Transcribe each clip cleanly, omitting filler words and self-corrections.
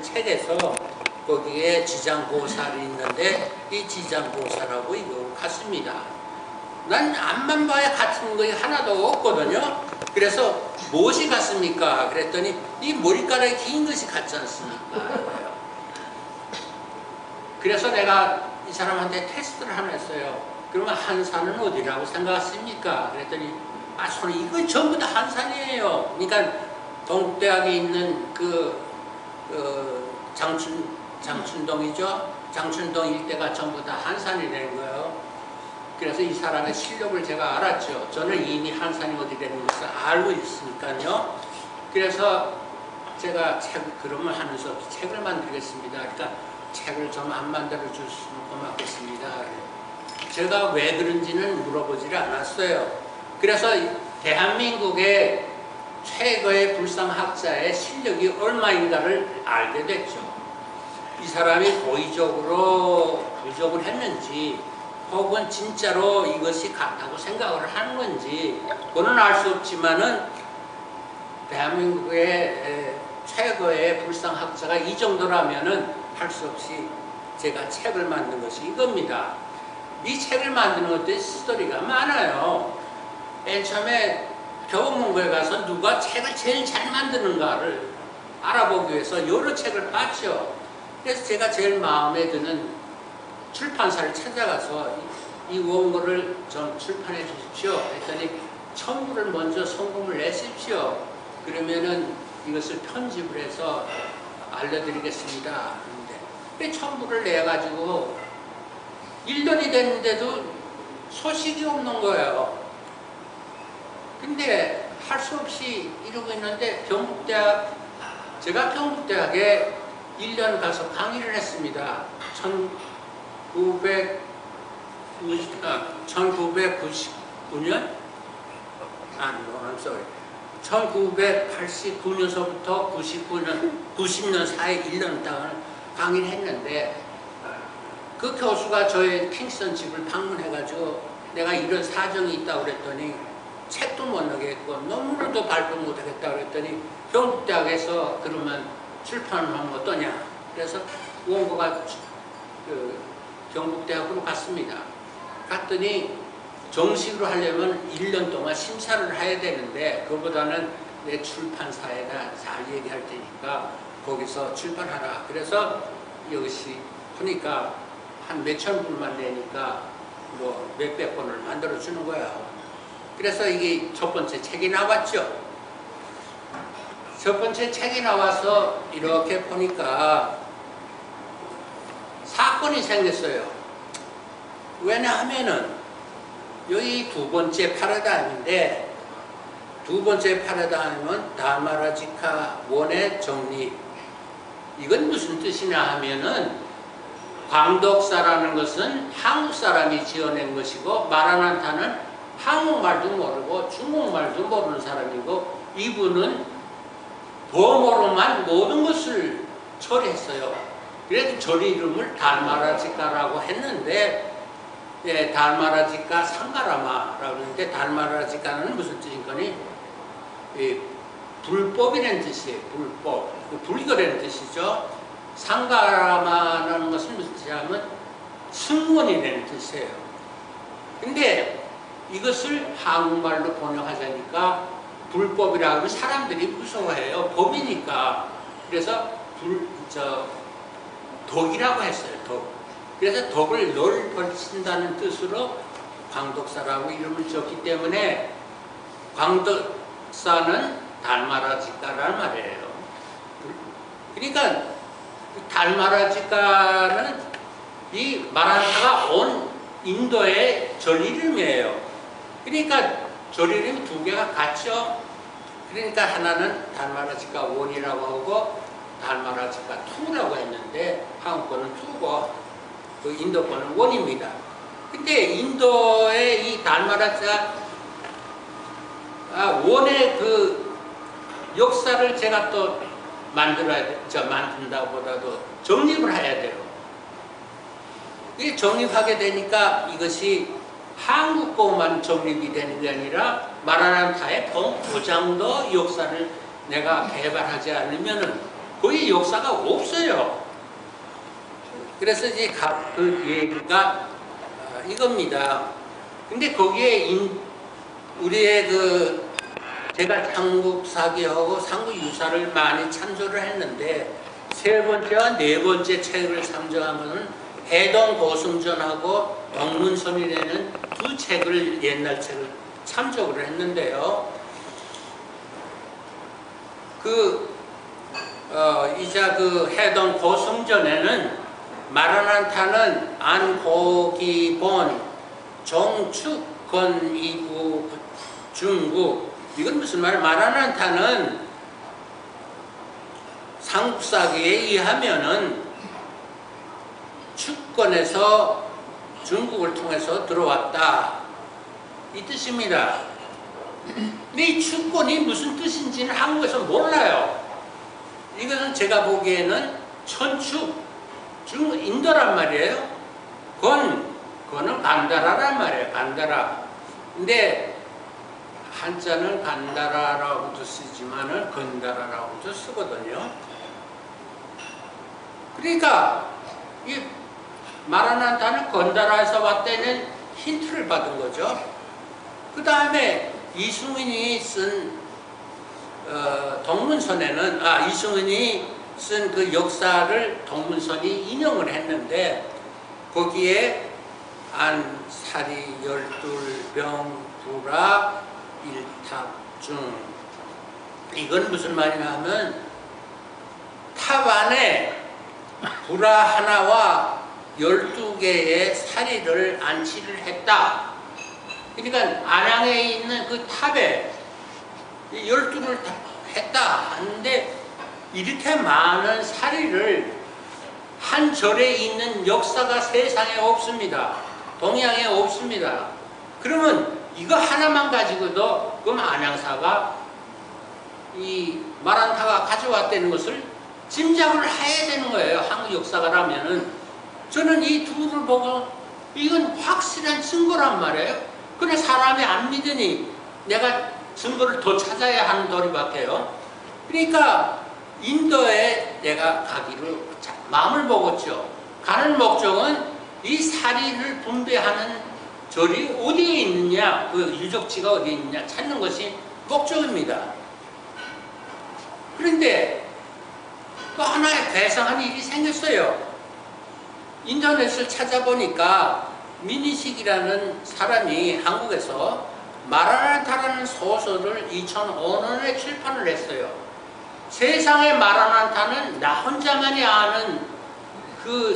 만든 책에서 거기에 지장보살이 있는데 이 지장보살하고 이거 같습니다. 난 앞만 봐야 같은 거 하나도 없거든요. 그래서 무엇이 같습니까? 그랬더니 이 머리카락이 긴 것이 같지 않습니까? 그래서 내가 이 사람한테 테스트를 하나 했어요. 그러면 한산은 어디라고 생각하십니까? 그랬더니 저는 이거 전부 다 한산이에요. 그러니까 동국대학에 있는 장춘동이죠. 장춘동 일대가 전부 다 한산이라는 거예요. 그래서 이 사람의 실력을 제가 알았죠. 저는 이미 한산이 어디라는 것을 알고 있으니까요. 그래서 제가 그러면 하는 수 없이 책을 만들겠습니다. 그러니까 책을 좀 안 만들어 주시면 고맙겠습니다. 제가 왜 그런지는 물어보질 않았어요. 그래서 대한민국의 최고의 불상학자의 실력이 얼마인가를 알게 됐죠. 이 사람이 고의적으로 부족을 했는지 혹은 진짜로 이것이 같다고 생각을 하는 건지 그건 알 수 없지만은 대한민국의 최고의 불상학자가 이 정도라면은 할 수 없이 제가 책을 만든 것이 이겁니다. 이 책을 만드는 것도 스토리가 많아요. 맨 처음에 교보문고에 가서 누가 책을 제일 잘 만드는가를 알아보기 위해서 여러 책을 봤죠. 그래서 제가 제일 마음에 드는 출판사를 찾아가서 이 원고를 좀 출판해 주십시오 했더니 첨부를 먼저 성공을 내십시오. 그러면은 이것을 편집을 해서 알려드리겠습니다. 근데 첨부를 내가지고 1년이 됐는데도 소식이 없는 거예요. 근데 할 수 없이 이러고 있는데 제가 경북대학에 1년 가서 강의를 했습니다. 1999년? I'm sorry. 1989년서부터 90년 사이에 1년 동안 강의를 했는데 그 교수가 저의 킹스턴 집을 방문해가지고 내가 이런 사정이 있다고 그랬더니 책도 못 나겠고 논문도 발표 못하겠다고 그랬더니 경북대학에서 그러면 출판을 하면 어떠냐. 그래서 원고가 경북대학으로 갔습니다. 갔더니 정식으로 하려면 1년 동안 심사를 해야 되는데 그거보다는 내 출판사에다 잘 얘기할 테니까 거기서 출판하라. 그래서 이것이 하니까 한 몇천 불만 내니까 뭐 몇백 권을 만들어 주는 거예요. 그래서 이게 첫 번째 책이 나왔죠. 첫 번째 책이 나와서 이렇게 보니까 사건이 생겼어요. 왜냐하면은 여기 두 번째 파라다임인데 두 번째 파라다임은 다마라지카 원의 정립. 이건 무슨 뜻이냐 하면은 광덕사라는 것은 한국 사람이 지어낸 것이고 마라난타는 한국말도 모르고 중국말도 모르는 사람이고 이분은 보모로만 모든 것을 처리했어요. 그래서 저리 이름을 달마라지카라고 했는데 달마라지카 상가라마라고 하는데 달마라지카는 무슨 뜻인가니? 불법이라는 뜻이에요. 불법. 불교라는 뜻이죠. 상가라마라는 것은 무슨 뜻이냐면 승원이라는 뜻이에요. 근데 이것을 한국말로 번역하자니까 불법이라고 하면 사람들이 무서워해요. 법이니까. 그래서 덕이라고 했어요. 덕. 그래서 덕을 널 벌친다는 뜻으로 광덕사라고 이름을 지었기 때문에 광덕사는 달마라지카라는 말이에요. 그러니까 달마라지카는 이 마라나가 온 인도의 절 이름이에요. 그러니까 절 이름이 두 개가 같죠. 그러니까 하나는 달마라지카 원이라고 하고 달마라지카 투라고 했는데 한국 거는 투고 그 인도 거는 원입니다. 근데 인도의 이 달마라지카 원의 그 역사를 제가 또 만든다고 보다도 정립을 해야 돼요. 이게 정립하게 되니까 이것이 한국 거만 정립이 되는 게 아니라 마라난타의 동포장도 역사를 내가 개발하지 않으면은 거의 역사가 없어요. 그래서 이제 그 얘기가 이겁니다. 근데 거기에 우리의 제가 삼국사기하고 삼국유사를 많이 참조를 했는데 세 번째와 네 번째 책을 참조하면 해동고승전하고 영문선이라는 두 책을 옛날 책을 참조를 했는데요. 이자 해동고승전에는 마라난타는 안고기본 정축권 이부 중국 이건 무슨 말? 마라난타는 삼국사기에 의하면은 축권에서 중국을 통해서 들어왔다 이 뜻입니다. 근데 이 축권이 무슨 뜻인지는 한국에서 몰라요. 이것은 제가 보기에는 천축 인도란 말이에요. 건은 간다라란 말이에요. 간다라. 근데 한자는 간다라라고도 쓰지만은 건다라라고도 쓰거든요. 그러니까 이 마라난타는 건다라에서 왔다는 힌트를 받은 거죠. 그 다음에 이승훈이 쓴 동문선에는 이승훈이 쓴 그 역사를 동문선이 인용을 했는데 거기에 안사리 열둘병 불화 일탑중 이건 무슨 말이냐 하면 탑 안에 불화 하나와 12개의 사리를 안치를 했다. 그러니까 안양에 있는 그 탑에 12를 했다 하는데 이렇게 많은 사리를 한 절에 있는 역사가 세상에 없습니다. 동양에 없습니다. 그러면 이거 하나만 가지고도 그럼 안양사가 이 마란타가 가져왔다는 것을 짐작을 해야 되는 거예요. 한국 역사가라면은. 저는 이 둘을 보고 이건 확실한 증거란 말이에요. 그래 사람이 안 믿으니 내가 증거를 더 찾아야 하는 도리밖에요. 그러니까 인도에 내가 가기로 마음을 먹었죠. 가는 목적은 이 사리를 분배하는 절이 어디에 있느냐, 그 유적지가 어디에 있느냐 찾는 것이 목적입니다. 그런데 또 하나의 배상한 일이 생겼어요. 인터넷을 찾아보니까 민희식이라는 사람이 한국에서 마라난타라는 소설을 2005년에 출판을 했어요. 세상의 마라난타는 나 혼자만이 아는 그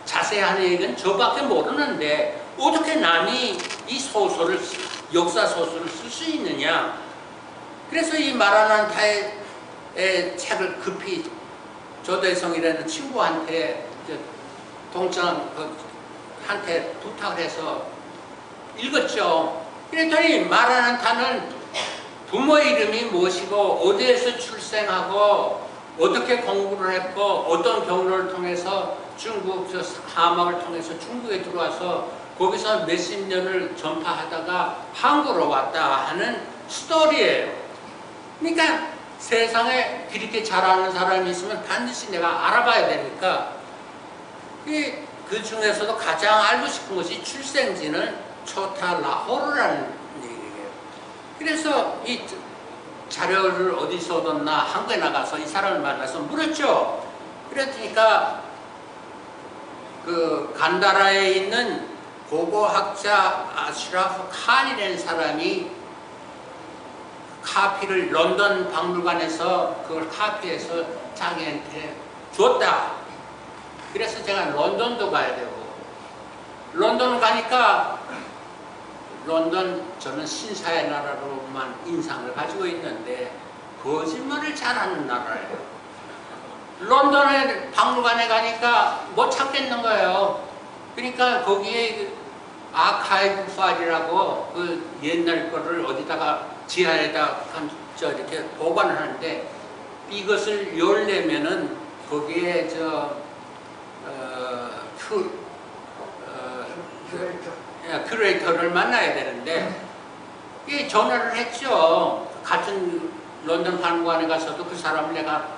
자세한 얘기는 저밖에 모르는데 어떻게 남이 이 소설을, 역사 소설을 쓸 수 있느냐. 그래서 이 마라난타의 책을 급히 조대성이라는 친구한테 동창한테 부탁을 해서 읽었죠. 그랬더니 마라난타는 부모 이름이 무엇이고 어디에서 출생하고 어떻게 공부를 했고 어떤 경로를 통해서 중국 사막을 통해서 중국에 들어와서 거기서 몇십 년을 전파하다가 한국으로 왔다 하는 스토리예요. 그러니까 세상에 그렇게 잘하는 사람이 있으면 반드시 내가 알아봐야 되니까 그 중에서도 가장 알고 싶은 것이 출생지는 초타라호르라는 얘기예요. 그래서 이 자료를 어디서 얻었나 한국에 나가서 이 사람을 만나서 물었죠. 그랬으니까 그 간다라에 있는 고고학자 아슈라프 칸이라는 사람이 카피를 런던 박물관에서 그걸 카피해서 자기한테 줬다. 그래서 제가 런던도 가야 되고 런던 가니까 런던 저는 신사의 나라로만 인상을 가지고 있는데 거짓말을 잘하는 나라예요. 런던에 박물관에 가니까 못 찾겠는 거예요. 그러니까 거기에 아카이브 파일이라고 그 옛날 거를 어디다가 지하에다 이렇게 보관을 하는데 이것을 열려면은 거기에 큐레이터를 만나야 되는데 전화를 했죠. 같은 런던 박물관에 가서도 그 사람을 내가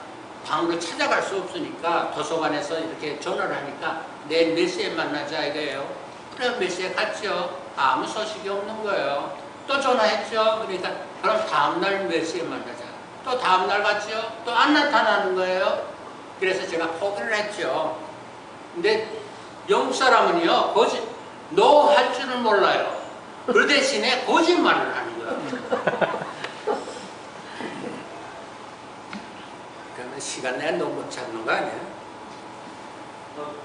방으로 찾아갈 수 없으니까 도서관에서 이렇게 전화를 하니까 내일 몇 시에 만나자 이거예요. 그래 몇 시에 갔죠. 아무 소식이 없는 거예요. 또 전화했죠. 그러니까 그럼 다음날 몇 시에 만나자. 또 다음날 갔죠. 또 안 나타나는 거예요. 그래서 제가 포기를 했죠. 근데 영국 사람은요, 노 할 줄을 몰라요. 그 대신에 거짓말을 하는 거예요. 그러면 시간 내가 너무 못 찾는 거 아니에요?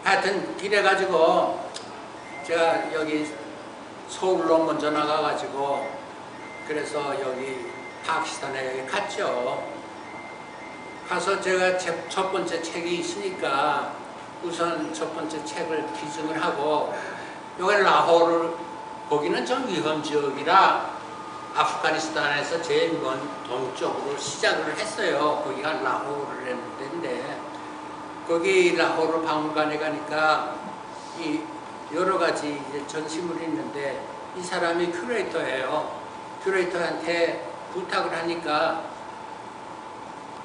하여튼 이래가지고 제가 여기 서울로 먼저 나가가지고 그래서 여기 파키스탄에 여기 갔죠. 가서 제가 첫 번째 책이 있으니까 우선 첫 번째 책을 기증을 하고 여기 라호르 거기는 좀 위험 지역이라 아프가니스탄에서 제일 먼 동쪽으로 시작을 했어요. 거기가 라호르라는 데인데 거기 라호르 박물관에 가니까 이 여러 가지 이제 전시물이 있는데 이 사람이 큐레이터예요. 큐레이터한테 부탁을 하니까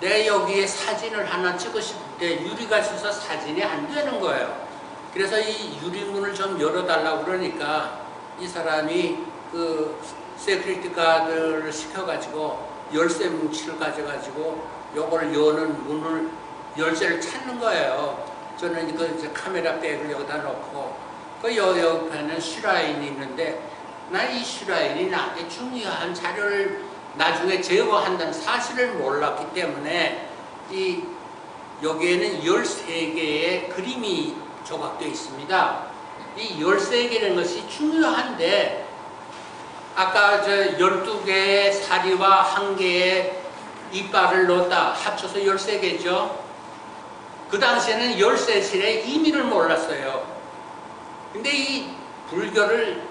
내 여기에 사진을 하나 찍고 싶은데 유리가 있어서 사진이 안 되는 거예요. 그래서 이 유리문을 좀 열어달라고 그러니까 이 사람이 그 세큐리티 가드를 시켜가지고 열쇠 뭉치를 가져가지고 요걸 여는 문을 열쇠를 찾는 거예요. 저는 그 이제 카메라 백을 여기다 놓고 그 옆에는 슈라인이 있는데 난 이 슈라인이 나한테 중요한 자료를 나중에 제거한다는 사실을 몰랐기 때문에 여기에는 13개의 그림이 조각되어 있습니다. 이 13개라는 것이 중요한데 아까 저 12개의 사리와 1개의 이빨을 넣었다 합쳐서 13개죠. 그 당시에는 13실의 의미를 몰랐어요. 근데 이 불교에는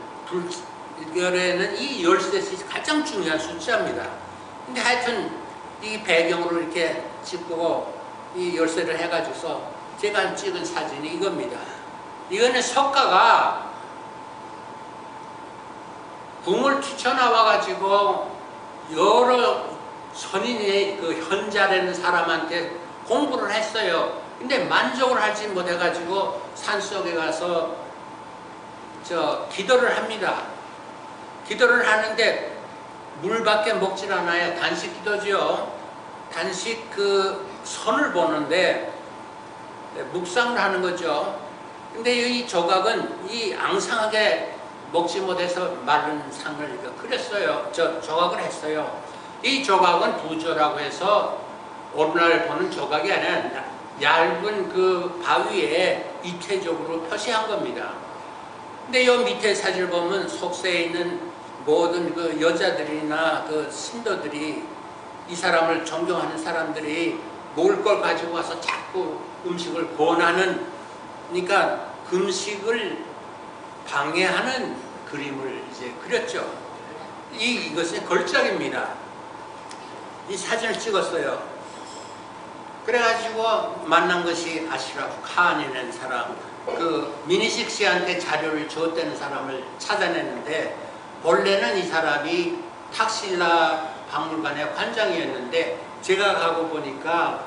이 13실이 가장 중요한 숫자입니다. 근데 하여튼 이 배경으로 이렇게 찍고 이 열쇠를 해가지고서 제가 찍은 사진이 이겁니다. 이거는 석가가 궁을 튀쳐나와가지고 여러 선인의 그 현자라는 사람한테 공부를 했어요. 근데 만족을 하지 못해가지고 산속에 가서 기도를 합니다. 기도를 하는데 물밖에 먹질 않아요. 단식 기도죠. 단식 그 선을 보는데 묵상을 하는 거죠. 근데 이 조각은 이 앙상하게 먹지 못해서 마른 상을 그렸어요. 조각을 했어요. 이 조각은 부조라고 해서 오늘날 보는 조각이 아니라 얇은 그 바위에 입체적으로 표시한 겁니다. 근데 이 밑에 사진을 보면 속세에 있는 모든 그 여자들이나 그 신도들이 이 사람을 존경하는 사람들이 먹을 걸 가지고 와서 자꾸 음식을 권하는, 그러니까 금식을 방해하는 그림을 이제 그렸죠. 이것이 걸작입니다. 이 사진을 찍었어요. 그래가지고 만난 것이 아시라프 칸이라는 사람, 그 미니식 씨한테 자료를 줬다는 사람을 찾아냈는데, 원래는 이 사람이 탁실라 박물관의 관장이었는데 제가 가고 보니까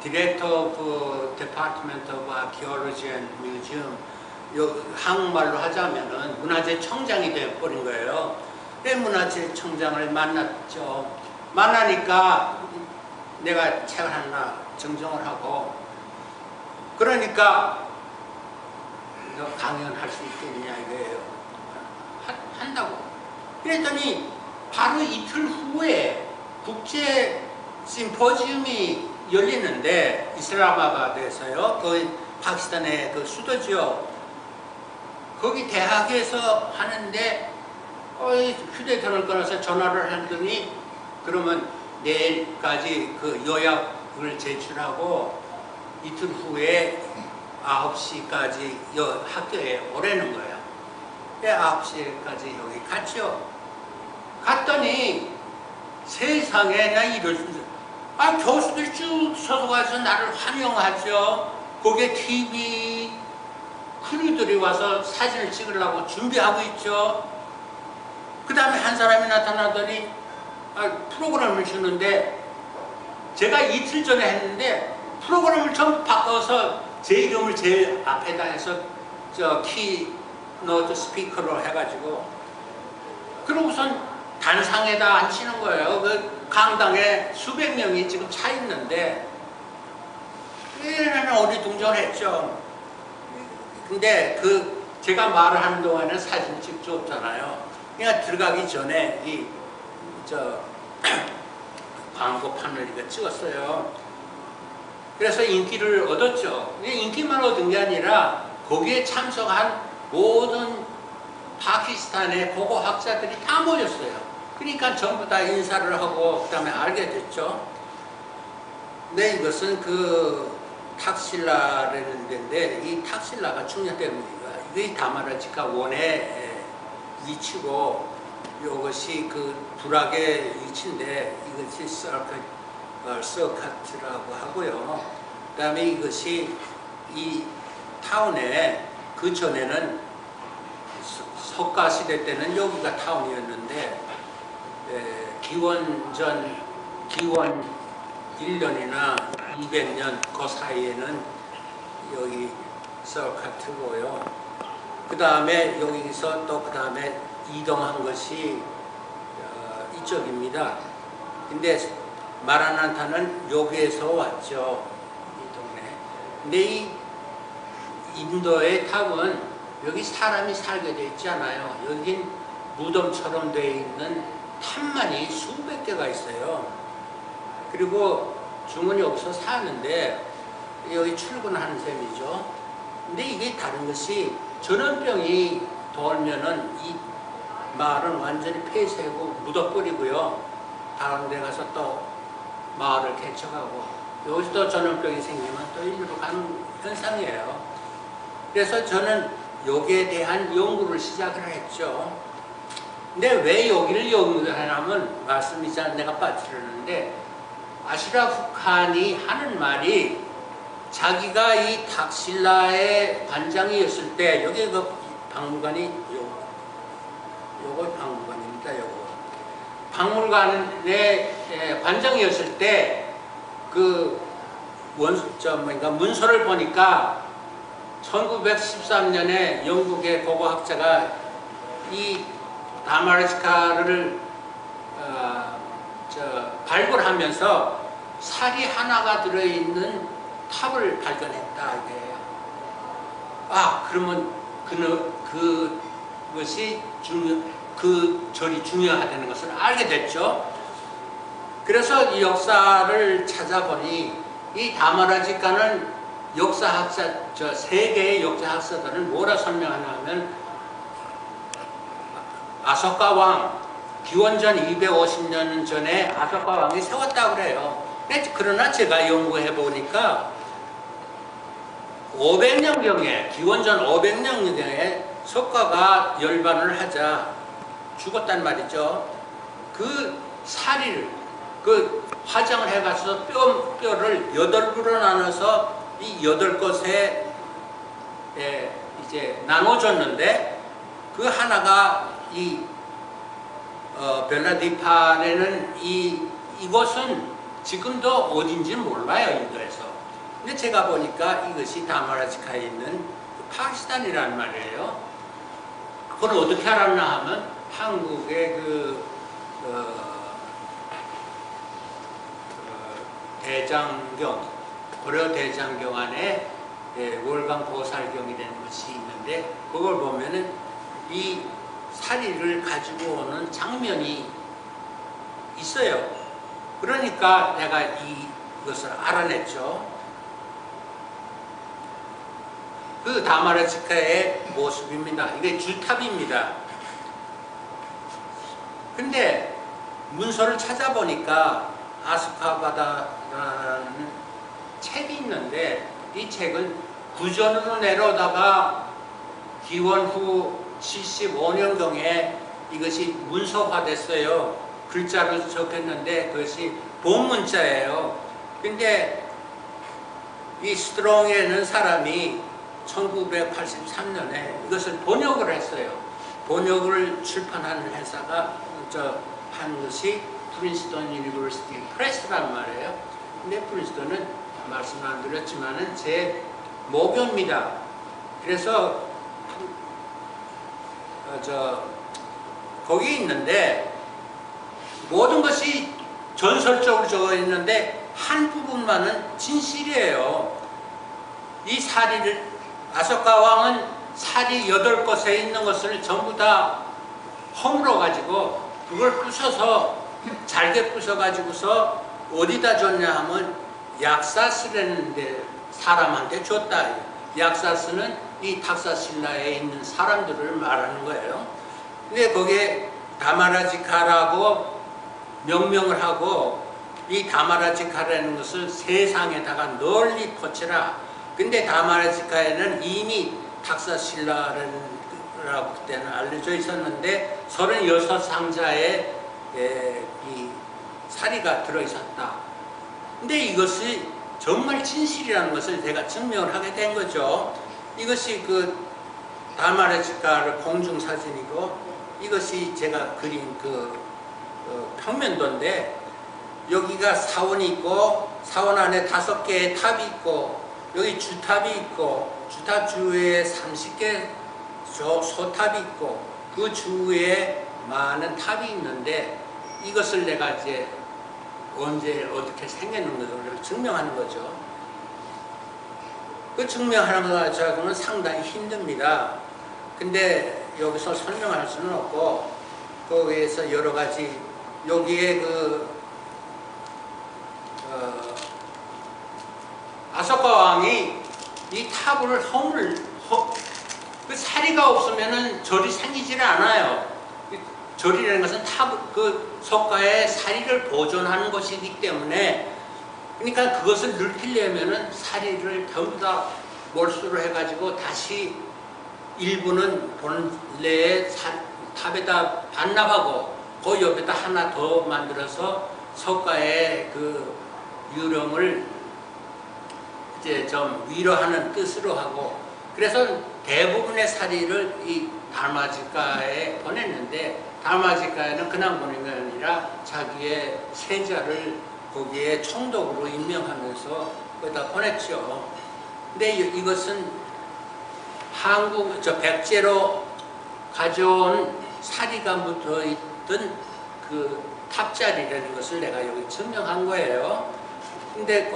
디렉터 오브 디파트먼트 오브 아키올로지 앤 뮤지엄, 한국말로 하자면은 문화재 청장이 되어버린 거예요. 그 문화재 청장을 만났죠. 만나니까 내가 책을 하나 정정을 하고, 그러니까 너 강연할 수 있겠냐 이거예요. 한다고. 그랬더니 바로 이틀 후에 국제 심포지움이 열리는데, 이슬라마바드에서요. 그 파키스탄의 그 수도죠. 거기 대학에서 하는데 휴대전화를 끊어서 전화를 했더니, 그러면 내일까지 그 요약을 제출하고 이틀 후에 9시까지 학교에 오라는 거예요. 9시까지 여기 갔죠. 갔더니 세상에 나 이럴 수 있어. 교수들 쭉 서서 가서 나를 환영하죠. 거기에 TV 크루들이 와서 사진을 찍으려고 준비하고 있죠. 그 다음에 한 사람이 나타나더니 프로그램을 주는데 제가 이틀 전에 했는데 프로그램을 전부 바꿔서 제 이름을 제일 앞에다 해서 저 키노트 스피커로 해가지고 그러고선 단상에다 앉히는 거예요. 그 강당에 수백 명이 지금 차 있는데 이래는 어리둥절했죠. 근데 그 제가 말을 하는 동안에 사진 찍을 수 없잖아요. 그러니까 들어가기 전에 이 저 광고판을 이거 찍었어요. 그래서 인기를 얻었죠. 인기만 얻은 게 아니라 거기에 참석한 모든 파키스탄의 고고학자들이 다 모였어요. 그러니까 전부 다 인사를 하고 그 다음에 알게 됐죠. 근데 이것은 그 탁실라라는 데인데 이 탁실라가 중요합니다. 이게 다마라지카 원의 위치고 이것이 그 불악의 위치인데 이것이 서카트라고 하고요. 그 다음에 이것이 이 타운에 그 전에는 석가 시대 때는 여기가 타운이었는데 기원 1년이나 200년 그 사이에는 여기 서카트고요. 그 다음에 여기서 또 그 다음에 이동한 것이 이쪽입니다. 근데 마라나타는 여기에서 왔죠. 이 동네. 근데 이 인도의 탑은 여기 사람이 살게 돼 있지 않아요. 여긴 무덤처럼 되어 있는 탑만이 수백 개가 있어요. 그리고 중은 여기서 사는데 여기 출근하는 셈이죠. 근데 이게 다른 것이 전염병이 돌면은 이 마을은 완전히 폐쇄하고 묻어버리고요. 다른 데 가서 또 마을을 개척하고 여기서 또 전염병이 생기면 또 일로 가는 현상이에요. 그래서 저는 여기에 대한 연구를 시작을 했죠. 근데 왜 여기를 연구를 하냐면 말씀이 잘 내가 빠뜨렸는데 아시라프 칸이 하는 말이 자기가 이 탁실라의 관장이었을 때 여기 그 박물관이 요거 박물관입니다. 요거 박물관의 관장이었을 때 그 문서를 보니까 1913년에 영국의 고고학자가 이 다마라스카를 발굴하면서 살이 하나가 들어있는 탑을 발견했다 이게요. 아 그러면 그것이 그 절이 중요하다는 것을 알게 됐죠. 그래서 이 역사를 찾아보니 이 다마라지카는 역사학자, 세계의 역사학자들은 뭐라 설명하냐면 아소카 왕, 기원전 250년 전에 아소카 왕이 세웠다고 그래요. 그러나 제가 연구해 보니까 500년경에, 기원전 500년경에 석가가 열반을 하자 죽었단 말이죠. 그 사리를, 그 화장을 해가서 뼈를 8부로 나눠서 이 8곳에 이제 나눠줬는데 그 하나가 이 벨라디판에는 이곳은 지금도 어딘지 몰라요, 인도에서. 근데 제가 보니까 이것이 다마라지카에 있는 파키스탄이라는 말이에요. 그걸 어떻게 알았나 하면 한국의 대장경, 고려 대장경 안에 월강 보살경이라는 것이 있는데 그걸 보면은 이 사리를 가지고 오는 장면이 있어요. 그러니까 내가 이것을 알아냈죠. 그 다마라지카의 모습입니다. 이게 주탑입니다. 근데 문서를 찾아보니까 아스카바다라는 책이 있는데 이 책은 구전으로 내려오다가 기원 후 75년경에 이것이 문서화됐어요. 글자로 적혔는데 그것이 본문자예요. 근데 이 스트롱이라는 사람이 1983년에 이것을 번역을 했어요. 번역을 출판하는 회사가 한 것이 프린스턴 유니버시티 프레스란 말이에요. 근데 브리스도는 말씀 안 드렸지만은 제 모교입니다. 그래서 거기 있는데 모든 것이 전설적으로 적어 있는데 한 부분만은 진실이에요. 이 사리를 아소카 왕은 사리 8곳에 있는 것을 전부 다 허물어 가지고 그걸 부숴서 잘게 부숴 가지고서 어디다 줬냐 하면 약사스라는 데 사람한테 줬다. 약사스는 이 탁사실라에 있는 사람들을 말하는 거예요. 근데 거기에 다마라지카라고 명명을 하고 이 다마라지카라는 것을 세상에다가 널리 퍼치라. 근데 다마라지카에는 이미 탁사실라라고 그때는 알려져 있었는데 36상자에 이 사리가 들어있었다. 근데 이것이 정말 진실이라는 것을 제가 증명을 하게 된 거죠. 이것이 그 다마라지카의 공중사진이고 이것이 제가 그린 평면도인데 여기가 사원이 있고 사원 안에 5개의 탑이 있고 여기 주탑이 있고 주탑 주위에 30개 소탑이 있고 그 주위에 많은 탑이 있는데 이것을 내가 이제 언제 어떻게 생겼는가를 증명하는 거죠. 그 증명하는 것은 상당히 힘듭니다. 근데 여기서 설명할 수는 없고 거기에서 여러 가지 여기에 아소카 왕이 이 탑을 그 사리가 없으면은 절이 생기질 않아요. 절이라는 것은 그 석가의 사리를 보존하는 것이기 때문에 그러니까 그것을 넓히려면은 사리를 전부 다 몰수를 해가지고 다시 일부는 본래의 탑에다 반납하고 그 옆에다 하나 더 만들어서 석가의 그 유령을 이제 좀 위로하는 뜻으로 하고 그래서 대부분의 사리를 이 다마지카에 보냈는데 다마지카에는 그냥 보낸 게 아니라 자기의 세자를 거기에 총독으로 임명하면서 거기다 보냈죠. 근데 이것은 백제로 가져온 사리가 묻어 있던 그 탑자리라는 것을 내가 여기 증명한 거예요. 근데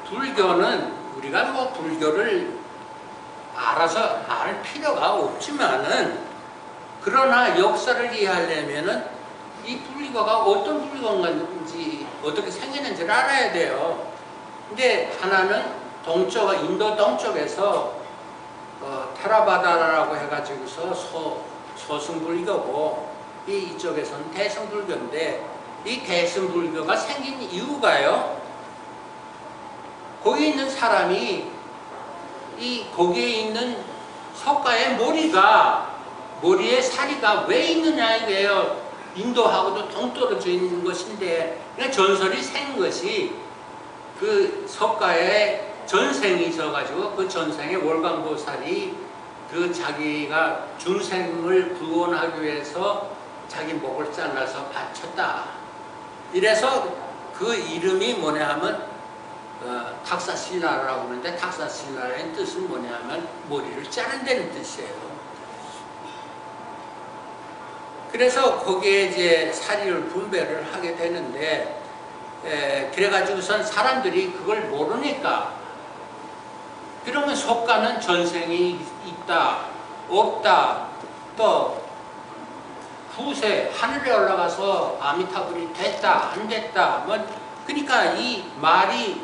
불교는 우리가 뭐 불교를 알아서 알 필요가 없지만은 그러나 역사를 이해하려면은 이 불교가 어떤 불교인지 어떻게 생겼는지를 알아야 돼요. 근데 하나는 인도 동쪽에서 테라바다라고 해가지고서 소승불교고 이쪽에서는 대승불교인데 이 대승불교가 생긴 이유가요. 거기에 있는 사람이 거기에 있는 석가의 머리에 사리가 왜 있느냐 이게요. 인도하고도 동떨어져 있는 것인데 그냥 전설이 생긴 것이 그 석가의 전생이 있어가지고 그 전생에 월광보살이 그 자기가 중생을 구원하기 위해서 자기 목을 잘라서 바쳤다. 이래서 그 이름이 뭐냐 하면 탁사실라라고 하는데 탁사실라의 뜻은 뭐냐 하면 머리를 자른다는 뜻이에요. 그래서 거기에 이제 사리를 분배를 하게 되는데 그래가지고선 사람들이 그걸 모르니까 그러면 석가는 전생이 있다 없다 또 후세 하늘에 올라가서 아미타불이 됐다 안 됐다 뭐 그러니까 이 말이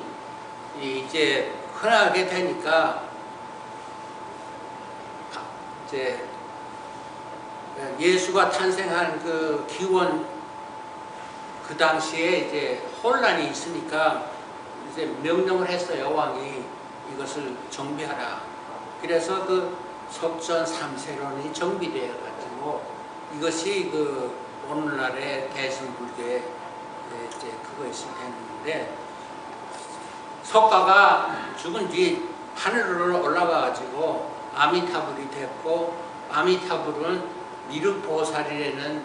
이제 흔하게 되니까 이제 예수가 탄생한 그 기원 그 당시에 이제 혼란이 있으니까 이제 명령을 했어요. 왕이 이것을 정비하라. 그래서 그 석전 3세론이 정비되어 가지고 이것이 그 오늘날의 대승불교의 이제 그것이 됐는데 석가가 죽은 뒤 하늘로 올라가 가지고 아미타불이 됐고 아미타불은 미륵보살이라는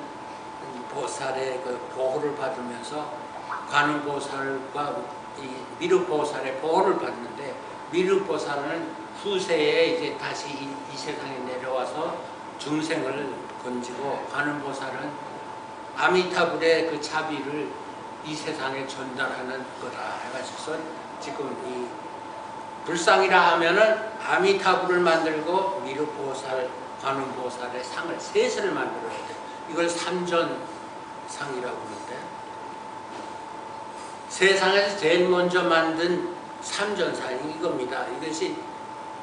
보살의 그 보호를 받으면서 관음보살과 이 미륵보살의 보호를 받는데, 미륵보살은 후세에 이제 다시 이 세상에 내려와서 중생을 건지고, 관음보살은 아미타불의 그 자비를 이 세상에 전달하는 거다 해가지고서 지금 이 불상이라 하면은 아미타불을 만들고 미륵보살, 관음보살의 상을 셋을 만들어야 돼. 이걸 삼전상이라고 하는데, 세상에서 제일 먼저 만든 삼전상이 이겁니다. 이것이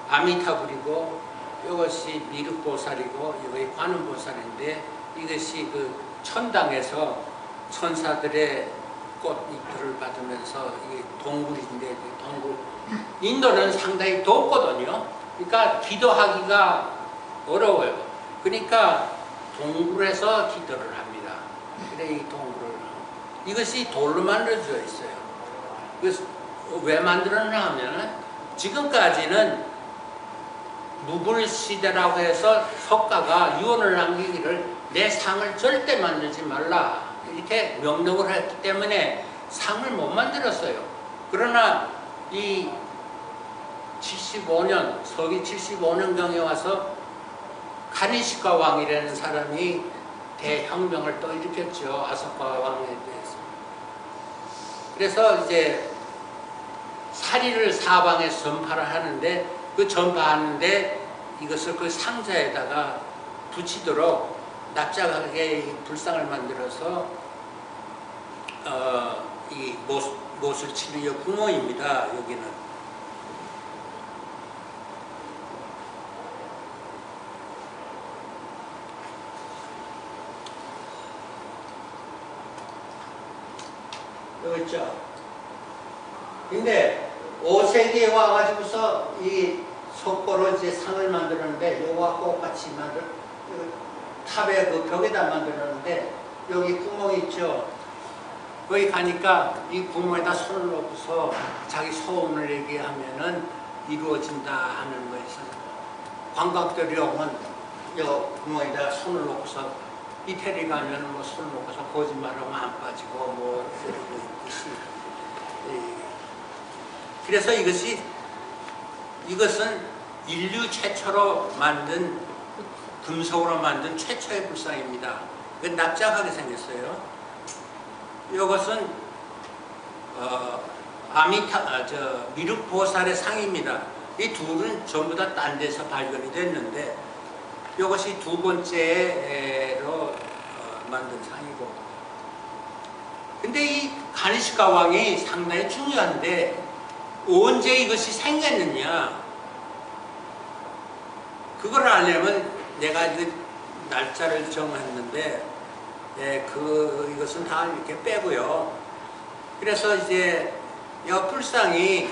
아미타불이고, 이것이 미륵보살이고, 이것이 관음보살인데, 이것이 그 천당에서 천사들의 꽃잎들을 받으면서 이게 동굴인데, 동굴. 인도는 상당히 덥거든요. 그러니까 기도하기가 어려워요. 그러니까 동굴에서 기도를 합니다. 그래, 이 동굴을. 이것이 돌로 만들어져 있어요. 그래서 왜 만들었나 하면, 지금까지는 무불시대라고 해서 석가가 유언을 남기기를 내 상을 절대 만들지 말라 이렇게 명령을 했기 때문에 상을 못 만들었어요. 그러나 이 75년, 서기 75년경에 와서 가니시카 왕이라는 사람이 대혁명을 또 일으켰죠. 아소카 왕에 대해서. 그래서 이제 사리를 사방에 전파를 하는데, 그 전파하는데 이것을 그 상자에다가 붙이도록 납작하게 이 불상을 만들어서 이 못을 치르여 구멍입니다. 여기는. 여기 있죠. 근데 5세기에 와가지고서 이 석고로 이제 상을 만들었는데, 요와 똑같이 탑에 그 벽에다 만들었는데, 여기 구멍이 있죠. 거기 가니까 이 구멍에다 손을 놓고서 자기 소원을 얘기하면은 이루어진다 하는 거에서, 관광들이 오면 요 구멍에다 손을 놓고서, 이태리 가면 뭐 손을 놓고서 거짓말하면 안 빠지고 뭐 이러고 있듯이. 그래서 이것은 인류 최초로 만든, 금속으로 만든 최초의 불상입니다. 납작하게 생겼어요. 이것은 미륵보살의 상입니다. 이 둘은 전부 다 딴 데서 발견이 됐는데, 이것이 두 번째로 만든 상이고. 근데 이 가니시카 왕이 상당히 중요한데, 언제 이것이 생겼느냐, 그걸 알려면 내가 이제 날짜를 정했는데, 이것은 다 이렇게 빼고요. 그래서 이제 이 불상이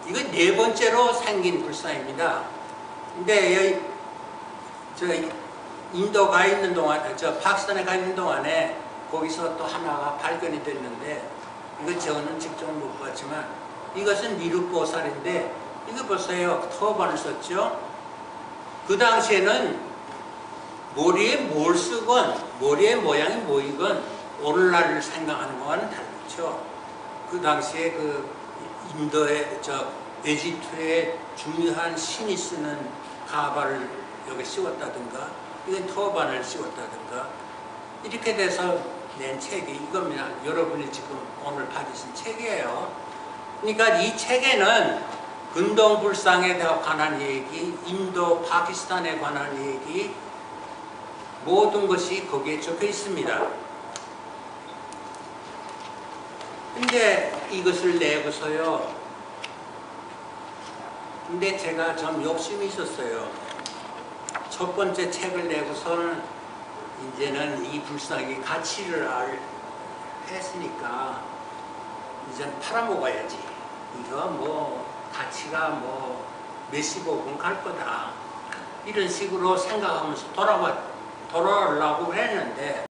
이거 네 번째로 생긴 불상입니다. 근데 저 인도 가 있는 동안, 저 파키스탄에 가 있는 동안에 거기서 또 하나가 발견이 됐는데, 이거 저는 직접 못 봤지만 이것은 미륵보살인데, 이거 보세요. 터반을 썼죠. 그 당시에는 머리에 뭘 쓰건, 머리의 모양이 뭐이건 오늘날을 생각하는 것과는 다르죠. 그 당시에 그 인도의, 에집트의 중요한 신이 쓰는 가발을 여기 씌웠다든가, 이건 터반을 씌웠다든가, 이렇게 돼서 낸 책이 이겁니다. 여러분이 지금 오늘 받으신 책이에요. 그러니까 이 책에는 근동불상에 관한 얘기, 인도, 파키스탄에 관한 얘기, 모든 것이 거기에 적혀 있습니다. 근데 이것을 내고서요, 근데 제가 좀 욕심이 있었어요. 첫 번째 책을 내고서는 이제는 이 불상의 가치를 했으니까 이제는 팔아먹어야지. 이거 뭐 가치가 뭐 몇십억 원 갈 거다. 이런 식으로 생각하면서 돌아오려고 했는데,